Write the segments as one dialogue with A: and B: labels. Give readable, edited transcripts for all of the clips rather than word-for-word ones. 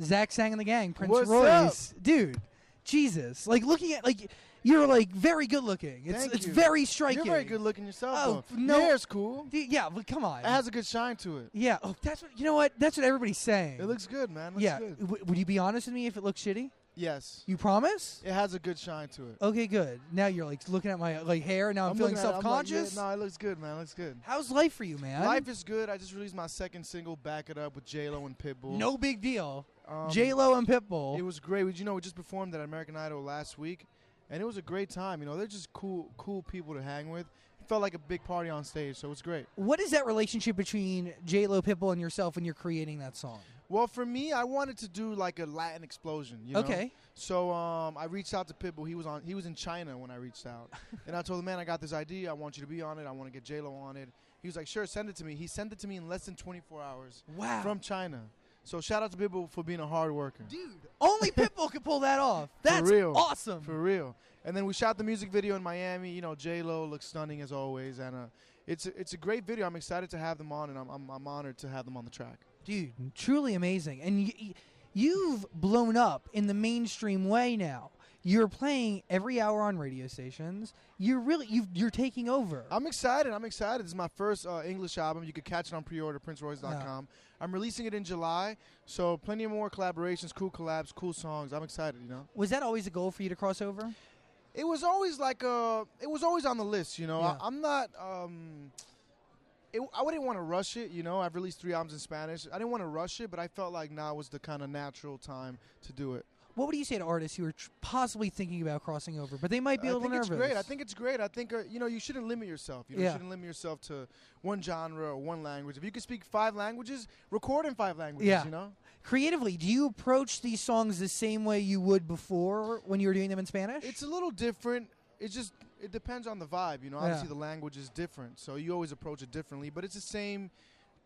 A: Zach sang in the gang. Prince
B: What's
A: Royce.
B: up?
A: Dude, Jesus. Like, looking at, like, you're, like, very good looking. It's
B: you.
A: very striking.
B: You're very good looking yourself, though.
A: No.
B: Your hair's cool.
A: Dude, yeah, but come on.
B: It has a good shine to it.
A: Yeah. Oh, that's what, you know what? That's what everybody's saying.
B: It looks good, man. It looks
A: yeah.
B: good.
A: Would you be honest with me if it looks shitty?
B: Yes.
A: You promise?
B: It has a good shine to it.
A: Okay, good. Now you're, like, looking at my, like, hair. Now I'm feeling self-conscious.
B: No, it looks good, man. It looks good.
A: How's life for you, man?
B: Life is good. I just released my second single, Back It Up, with J-Lo and Pitbull.
A: No big deal. J-Lo and Pitbull.
B: It was great. We just performed at American Idol last week, and it was a great time. You know, they're just cool people to hang with. It felt like a big party on stage, so it's great.
A: What is that relationship between J-Lo, Pitbull, and yourself when you're creating that song?
B: Well, for me, I wanted to do like a Latin explosion. You know?
A: Okay.
B: So I reached out to Pitbull. He was in China when I reached out, and I told him, man, I got this idea. I want you to be on it. I want to get J-Lo on it. He was like, sure, send it to me. He sent it to me in less than 24 hours.
A: Wow.
B: From China. So shout out to Pitbull for being a hard worker.
A: Dude, only Pitbull could pull that off. That's
B: for real.
A: Awesome.
B: For real. And then we shot the music video in Miami. You know, J-Lo looks stunning as always, and it's a great video. I'm excited to have them on, and I'm honored to have them on the track.
A: Dude, truly amazing. And you've blown up in the mainstream way now. You're playing every hour on radio stations. You're taking over.
B: I'm excited. This is my first English album. You can catch it on pre-order, PrinceRoyce.com. I'm releasing it in July, so plenty of more collaborations, cool collabs, cool songs. I'm excited, you know.
A: Was that always a goal for you to cross over?
B: It was always it was always on the list, you know.
A: Yeah.
B: I'm not I wouldn't want to rush it, you know. I've released 3 albums in Spanish. I didn't want to rush it, but I felt like now was the kind of natural time to do it.
A: What would you say to artists who are possibly thinking about crossing over, but they might be a little nervous?
B: I think it's great. I think you know, you shouldn't limit yourself. You shouldn't limit yourself to one genre or one language. If you can speak 5 languages, record in 5 languages.
A: Yeah.
B: You know.
A: Creatively, do you approach these songs the same way you would before when you were doing them in Spanish?
B: It's a little different. It depends on the vibe. You know, obviously the language is different, so you always approach it differently. But it's the same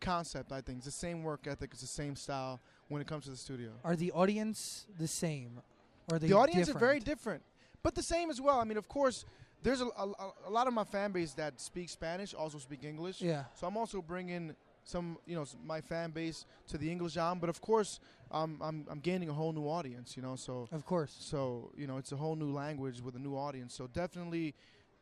B: concept. I think it's the same work ethic. It's the same style when it comes to the studio.
A: Are the audience the same? Or are they
B: the audience
A: different?
B: are very different, but the same as well. I mean, of course, there's a lot of my fan base that speaks Spanish also speak English.
A: Yeah.
B: So I'm also bringing some, you know, my fan base to the English album, but of course, I'm gaining a whole new audience. You know, so
A: of course.
B: So you know, it's a whole new language with a new audience. So definitely,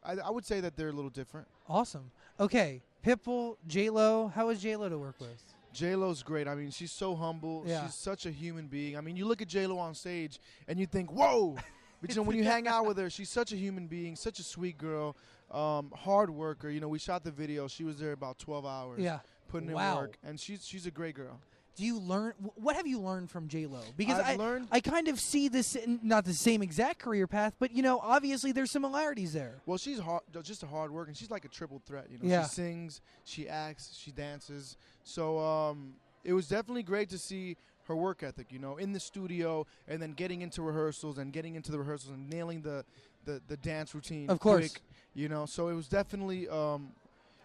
B: I would say that they're a little different.
A: Awesome. Okay, Pitbull, J-Lo. How is J-Lo to work with?
B: J-Lo's great. I mean, she's so humble.
A: Yeah.
B: She's such a human being. I mean, you look at J-Lo on stage and you think, whoa. But, you know, when you hang out with her, she's such a human being, such a sweet girl, hard worker. You know, we shot the video. She was there about 12 hours putting in work. And she's a great girl.
A: Do you learn? What have you learned from J-Lo? Because
B: I
A: kind of see this, not the same exact career path, but, you know, obviously there's similarities there.
B: Well, she's just a hard worker, and she's like a triple threat. You know,
A: yeah.
B: She sings, she acts, she dances. So it was definitely great to see her work ethic, you know, in the studio and then getting into rehearsals and nailing the dance routine.
A: Of course.
B: Quick, you know, so it was definitely,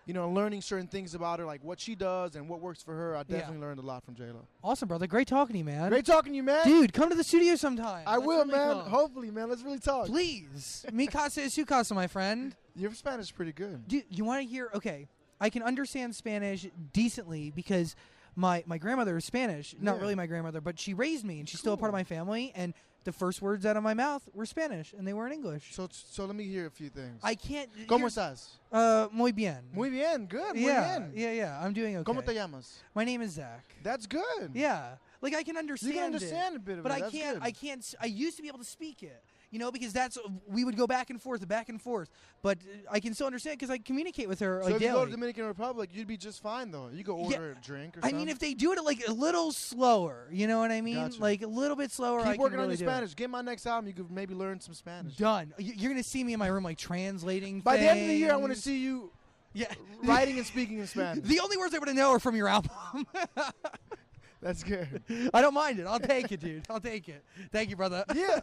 B: you know, learning certain things about her, like what she does and what works for her. I definitely learned a lot from J-Lo.
A: Awesome, brother. Great talking to you, man.
B: Great talking to you, man.
A: Dude, come to the studio sometime.
B: I will, man. Hopefully, man. Let's really talk.
A: Please. Mi casa es su casa, my friend.
B: Your Spanish is pretty good.
A: Dude, you want to hear? Okay, I can understand Spanish decently because my grandmother is Spanish. Not really my grandmother, but she raised me, and she's still a part of my family. And the first words out of my mouth were Spanish, and they weren't English.
B: So let me hear a few things.
A: I can't.
B: ¿Cómo estás?
A: Muy bien.
B: Muy bien. Good. Muy
A: bien.
B: Yeah.
A: Yeah. I'm doing okay.
B: ¿Cómo te llamas?
A: My name is Zach.
B: That's good.
A: Yeah. Like I can understand.
B: You can understand
A: it,
B: a bit of
A: but
B: it.
A: But I can't. I used to be able to speak it. You know, because we would go back and forth. But I can still understand because I communicate with her
B: so if
A: daily.
B: you go to the Dominican Republic, you'd be just fine, though. You go order a drink or something.
A: I mean, if they do it like a little slower, you know what I mean?
B: Gotcha.
A: Like a little bit slower.
B: Keep working on
A: your
B: Spanish. Get my next album. You could maybe learn some Spanish.
A: Done. You're going to see me in my room like translating
B: By
A: things.
B: the end of the year, I want to see you writing and speaking in Spanish.
A: The only words I want to know are from your album.
B: That's good.
A: I don't mind it. I'll take it, dude. I'll take it. Thank you, brother.
B: Yeah.